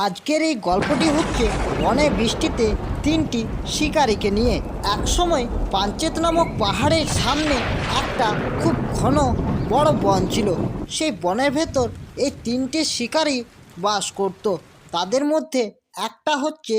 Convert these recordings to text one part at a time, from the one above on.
আজকের এই গল্পটি হচ্ছে বনে বৃষ্টিতে তিনটি শিকারীকে নিয়ে। একসময় পাঞ্চেত নামক পাহাড়ের সামনে একটা খুব ঘন বড় বন ছিল। সেই বনের ভেতর এই তিনটে শিকারী বাস করত। তাদের মধ্যে একটা হচ্ছে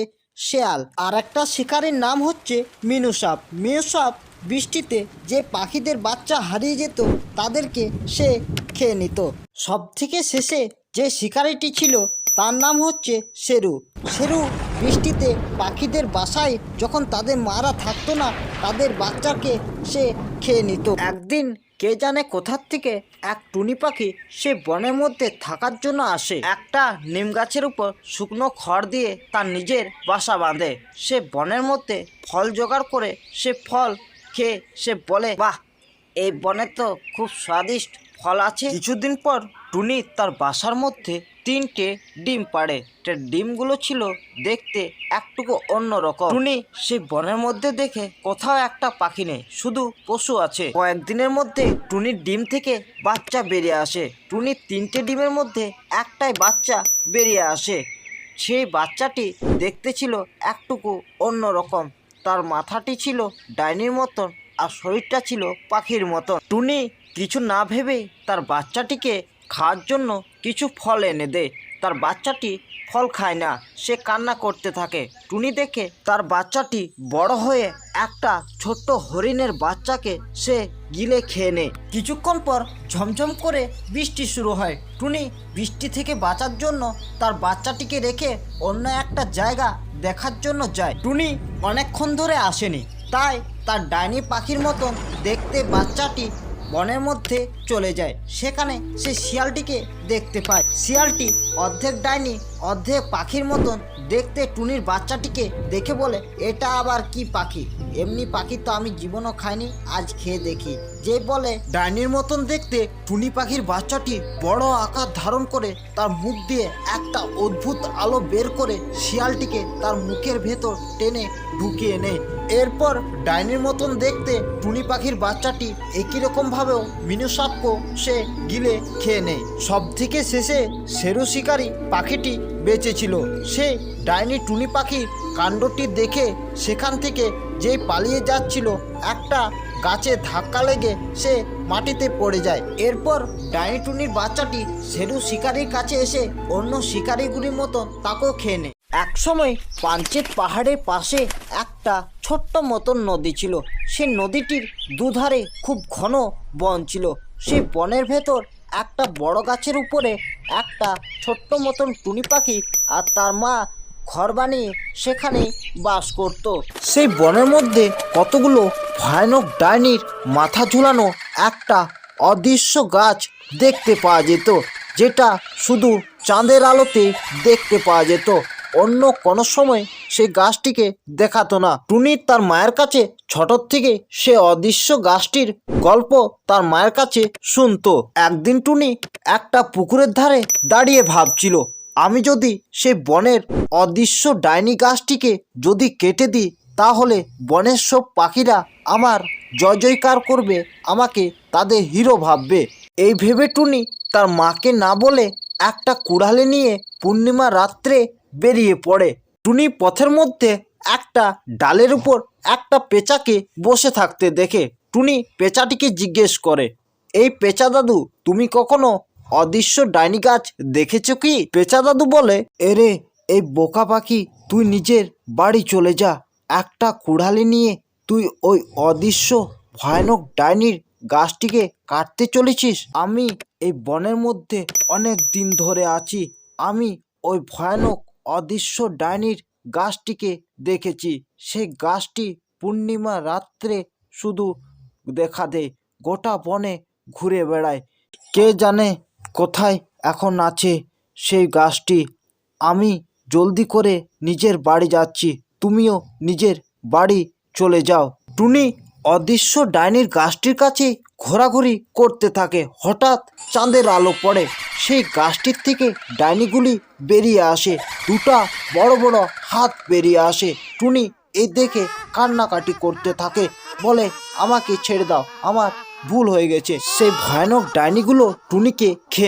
শেয়াল, আর একটা শিকারীর নাম হচ্ছে মিনু সাপ। মিনু সাপ বৃষ্টিতে যে পাখিদের বাচ্চা হারিয়ে যেত তাদেরকে সে খেয়ে নিত। সব থেকে শেষে যে শিকারীটি ছিল তার নাম হচ্ছে শেরু। শেরু বৃষ্টিতে পাখিদের বাসায় যখন তাদের মারা থাকতো না তাদের বাচ্চাকে সে খেয়ে নিত। একদিন কে জানে কোথার থেকে এক টুনি পাখি সে বনের মধ্যে থাকার জন্য আসে। একটা নিম গাছের উপর শুকনো খড় দিয়ে তার নিজের বাসা বাঁধে। সে বনের মধ্যে ফল জোগাড় করে সে ফল খেয়ে সে বলে, বাহ, এই বনে তো খুব স্বাদিষ্ট ফল আছে। কিছুদিন পর টুনি তার বাসার মধ্যে তিনটে ডিম পাড়ে। ডিমগুলো ছিল দেখতে একটুকু অন্যরকম। টুনি সেই বনের মধ্যে দেখে কোথাও একটা পাখি নেই, শুধু পশু আছে। কয়েকদিনের মধ্যে টুনির ডিম থেকে বাচ্চা বেরিয়ে আসে। টুনির তিনটে ডিমের মধ্যে একটাই বাচ্চা বেরিয়ে আসে। সেই বাচ্চাটি দেখতে ছিল একটুকু অন্যরকম। তার মাথাটি ছিল ডাইনির মতন আর শরীরটা ছিল পাখির মতন। টুনি কিছু না ভেবেই তার বাচ্চাটিকে খাওয়ার জন্য কিছু ফল এনে দেয়। তার বাচ্চাটি ফল খায় না, সে কান্না করতে থাকে। টুনি দেখে তার বাচ্চাটি বড় হয়ে একটা ছোট্ট হরিণের বাচ্চাকে সে গিলে খেয়ে নেয়। কিছুক্ষণ পর ঝমঝম করে বৃষ্টি শুরু হয়। টুনি বৃষ্টি থেকে বাঁচার জন্য তার বাচ্চাটিকে রেখে অন্য একটা জায়গা দেখার জন্য যায়। টুনি অনেকক্ষণ ধরে আসেনি, তাই তার ডাইনি পাখির মতন দেখতে বাচ্চাটি বনের মধ্যে চলে যায়। সেখানে সে শিয়ালটিকে দেখতে পায়। শিয়ালটি অর্ধেক ডাইনি অর্ধেক পাখির মতন দেখতে টুনির বাচ্চাটিকে দেখে বলে, এটা আবার কি পাখি? এমনি পাখি তো আমি জীবনও খাইনি, আজ খেয়ে দেখি। যে বলে ডাইনির মতন দেখতে টুনি পাখির বাচ্চাটি বড় আকার ধারণ করে তার মুখ দিয়ে একটা অদ্ভুত আলো বের করে শিয়ালটিকে তার মুখের ভেতর টেনে ঢুকিয়ে নেয়। এরপর ডাইনির মতন দেখতে টুনি পাখির বাচ্চাটি একই রকম ভাবেও মিনু সাপকে সে গিলে খেয়ে নেয়। সব থেকে শেষে শেরু শিকারী পাখিটি বেঁচে ছিল। সে ডাইনি টুনি পাখির কাণ্ডটি দেখে সেখান থেকে যেই পালিয়ে যাচ্ছিল একটা গাছে ধাক্কা লেগে সে মাটিতে পড়ে যায়। এরপর ডাইনি টুনির বাচ্চাটি শেরু শিকারীর কাছে এসে অন্য শিকারীগুলির মতন তাকেও খেয়ে নেয়। একসময় পাঞ্চেত পাহাড়ের পাশে একটা ছোট্ট মতন নদী ছিল। সে নদীটির দুধারে খুব ঘন বন ছিল। সেই বনের ভেতর একটা বড় গাছের উপরে একটা ছোট্ট মতন টুনি পাখি আর তার মা ঘর বানিয়ে সেখানে বাস করত। সেই বনের মধ্যে কতগুলো ভয়ানক ডাইনির মাথা ঝুলানো একটা অদৃশ্য গাছ দেখতে পাওয়া যেত, যেটা শুধু চাঁদের আলোতে দেখতে পাওয়া যেত। অন্য কোনো সময় সেই গাছটিকে দেখাতো না। টুনি তার মায়ের কাছে ছোটর থেকে সে অদৃশ্য গাছটির গল্প তার মায়ের কাছে শুনতো। একদিন টুনি একটা পুকুরের ধারে দাঁড়িয়ে ভাবছিল, আমি যদি সেই বনের অদৃশ্য ডাইনি গাছটিকে যদি কেটে দিই তাহলে বনের সব পাখিরা আমার জয় জয়কার করবে, আমাকে তাদের হিরো ভাববে। এই ভেবে টুনি তার মাকে না বলে একটা কুড়ালে নিয়ে পূর্ণিমা রাত্রে বেরিয়ে পড়ে। টুনি পথের মধ্যে একটা ডালের উপর একটা পেঁচাকে বসে থাকতে দেখে টুনি পেঁচাটিকে জিজ্ঞেস করে, এই পেঁচা দাদু, তুমি কখনো অদৃশ্য ডাইনি গাছ দেখেছো কি? পেঁচা দাদু বলে, এরে এই বোকা পাখি, তুই নিজের বাড়ি চলে যা। একটা কুড়ালি নিয়ে তুই ওই অদৃশ্য ভয়ানক ডাইনির গাছটিকে কাটতে চলেছিস? আমি এই বনের মধ্যে অনেক দিন ধরে আছি। আমি ওই ভয়ানক অদৃশ্য ডাইনির গাছটিকে দেখেছি। সেই গাছটি পূর্ণিমা রাত্রে শুধু দেখা দেয়, গোটা বনে ঘুরে বেড়ায়। কে জানে কোথায় এখন আছে সেই গাছটি। আমি জলদি করে নিজের বাড়ি যাচ্ছি, তুমিও নিজের বাড়ি চলে যাও। টুনি অদৃশ্য ডাইনির গাছটির কাছে ঘোরাঘুরি করতে থাকে। হঠাৎ চাঁদের আলো পড়ে, সেই গাছটির থেকে ডাইনিগুলি বেরিয়ে আসে। দুটা বড় বড় হাত বেরিয়ে আসে। টুনি এই দেখে কান্নাকাটি করতে থাকে, বলে, আমাকে ছেড়ে দাও, আমার ভুল হয়ে গেছে। সেই ভয়ানক ডাইনিগুলো টুনিকে খেয়ে